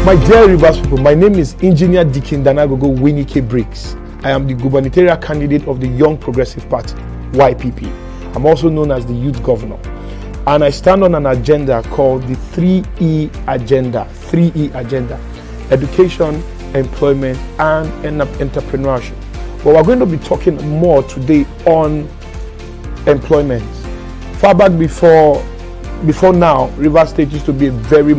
My dear Rivers people, my name is Engineer Dikin Danagogo Wenike-briggs. I am the gubernatorial candidate of the Young Progressive Party, YPP. I'm also known as the Youth Governor. And I stand on an agenda called the 3E Agenda. 3E Agenda. Education, employment, and entrepreneurship. But we're going to be talking more today on employment. Far back before now, Rivers State used to be a very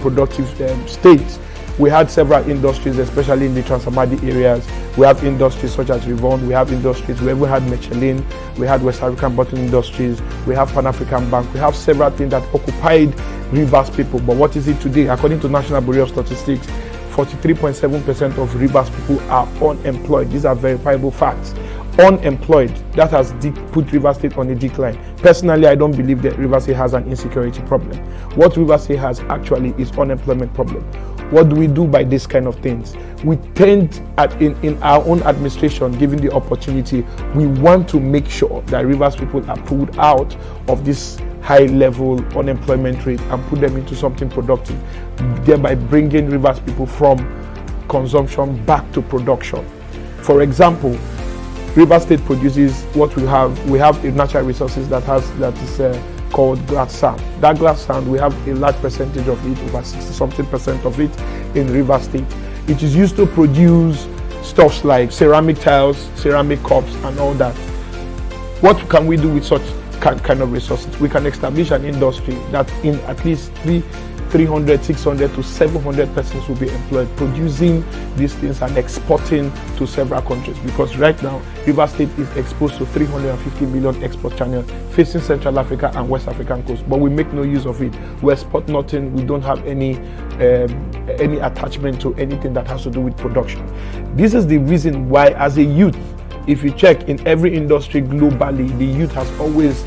productive state. We had several industries, especially in the Transamadi areas. We have industries such as Rivon, we have industries, we even had Michelin, we had West African Bottle Industries, we have Pan-African Bank, we have several things that occupied Rivers people. But what is it today? According to National Bureau of Statistics, 43.7% of Rivers people are unemployed. These are verifiable facts. Unemployed, that has put Rivers State on a decline. Personally, I don't believe that Rivers State has an insecurity problem. What Rivers State has actually is unemployment problem. What do we do by this kind of things? We tend in our own administration, given the opportunity, we want to make sure that Rivers people are pulled out of this high level unemployment rate and put them into something productive, thereby bringing Rivers people from consumption back to production. For example, Rivers State produces what we have. We have natural resources that is called glass sand. That glass sand, we have a large percentage of it, over 60-something% of it in Rivers State. It is used to produce stuffs like ceramic tiles, ceramic cups, and all that. What can we do with such kind of resources? We can establish an industry that in at least 300, 600 to 700 persons will be employed producing these things and exporting to several countries, because right now Rivers State is exposed to 350 million export channel facing Central Africa and West African coast, but we make no use of it. We export nothing. We don't have any attachment to anything that has to do with production. This is the reason why, as a youth, if you check in every industry globally, the youth has always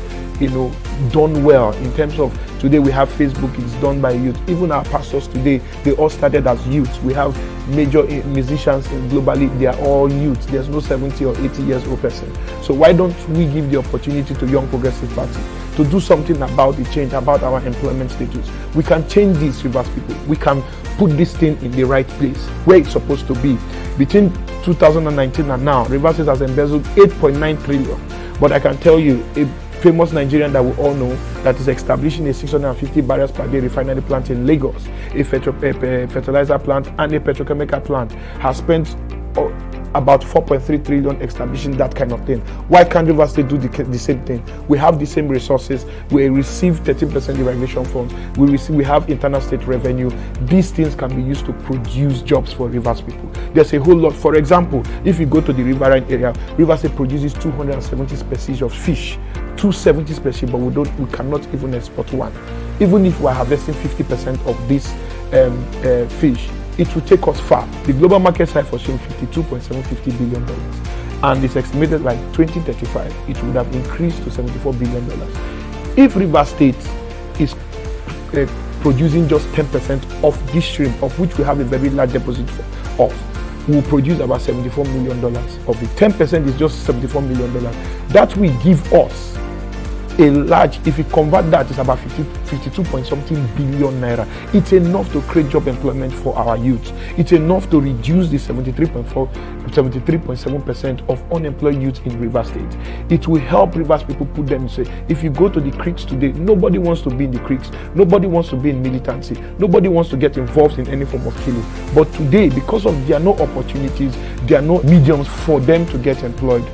done well. In terms of today, we have Facebook, it's done by youth. Even our pastors today, they all started as youths. We have major musicians globally, they are all youths. There's no 70 or 80 years old person. So why don't we give the opportunity to Young Progressive Party to do something about the change, about our employment status? We can change this, Rivers people. We can put this thing in the right place, where it's supposed to be. Between 2019 and now, Rivers has embezzled 8.9 trillion. But I can tell you, a famous Nigerian that we all know that is establishing a 650 barrels per day refinery plant in Lagos, a fertilizer plant and a petrochemical plant, has spent about 4.3 trillion establishing that kind of thing. Why can't Rivers State do the same thing? We have the same resources. We receive 13% irrigation funds. We have internal state revenue. These things can be used to produce jobs for Rivers people. There's a whole lot. For example, if you go to the riverine area, Rivers State produces 270 species of fish. 270 species, but we cannot even export one. Even if we are harvesting 50% of this fish, it will take us far. The global market size for shrimp $52.750 billion, and it's estimated by 2035 it would have increased to $74 billion. If Rivers State is producing just 10% of this shrimp, of which we have a very large deposit of, we will produce about $74 million of it. 10% is just $74 million. That will give us a large, if you convert that, it's about 52 point something billion naira. It's enough to create job employment for our youth. It's enough to reduce the 73.7% of unemployed youth in Rivers State. It will help Rivers people put them, say, if you go to the creeks today, nobody wants to be in the creeks. Nobody wants to be in militancy. Nobody wants to get involved in any form of killing. But today, because of there are no opportunities, there are no mediums for them to get employed,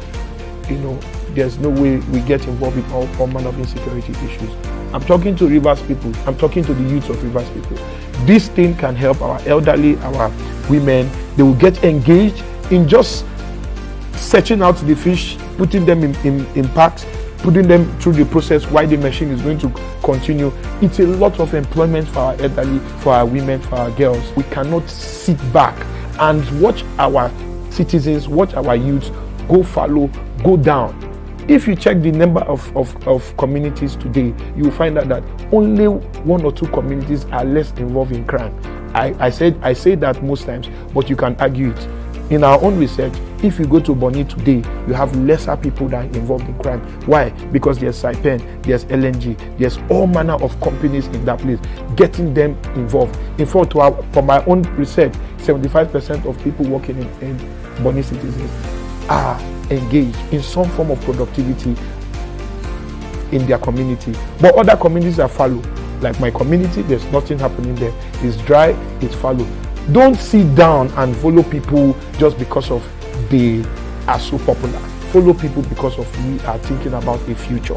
there's no way we get involved with all manner of insecurity issues. I'm talking to Rivers people. I'm talking to the youth of Rivers people. This thing can help our elderly, our women. They will get engaged in just searching out the fish, putting them in packs, putting them through the process while the machine is going to continue. It's a lot of employment for our elderly, for our women, for our girls. We cannot sit back and watch our citizens, watch our youths go fallow, go down. If you check the number of communities today, you will find out that only one or two communities are less involved in crime. I say that most times, but you can argue it. In our own research, if you go to Bonny today, you have lesser people that are involved in crime. Why? Because there's Saipan, there's LNG, there's all manner of companies in that place, getting them involved. In fact, from my own research, 75% of people working in Bonny citizens are engaged in some form of productivity in their community. But other communities are fallow. Like my community, there's nothing happening there. It's dry, it's fallow. Don't sit down and follow people just because of they are so popular. Follow people because of we are thinking about a future.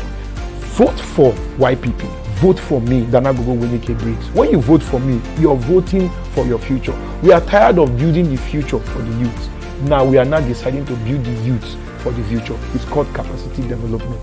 Vote for YPP. Vote for me, Danagogo Wenike-briggs. When you vote for me, you're voting for your future. We are tired of building the future for the youth. Now we are now deciding to build the youth for the future. It's called capacity development.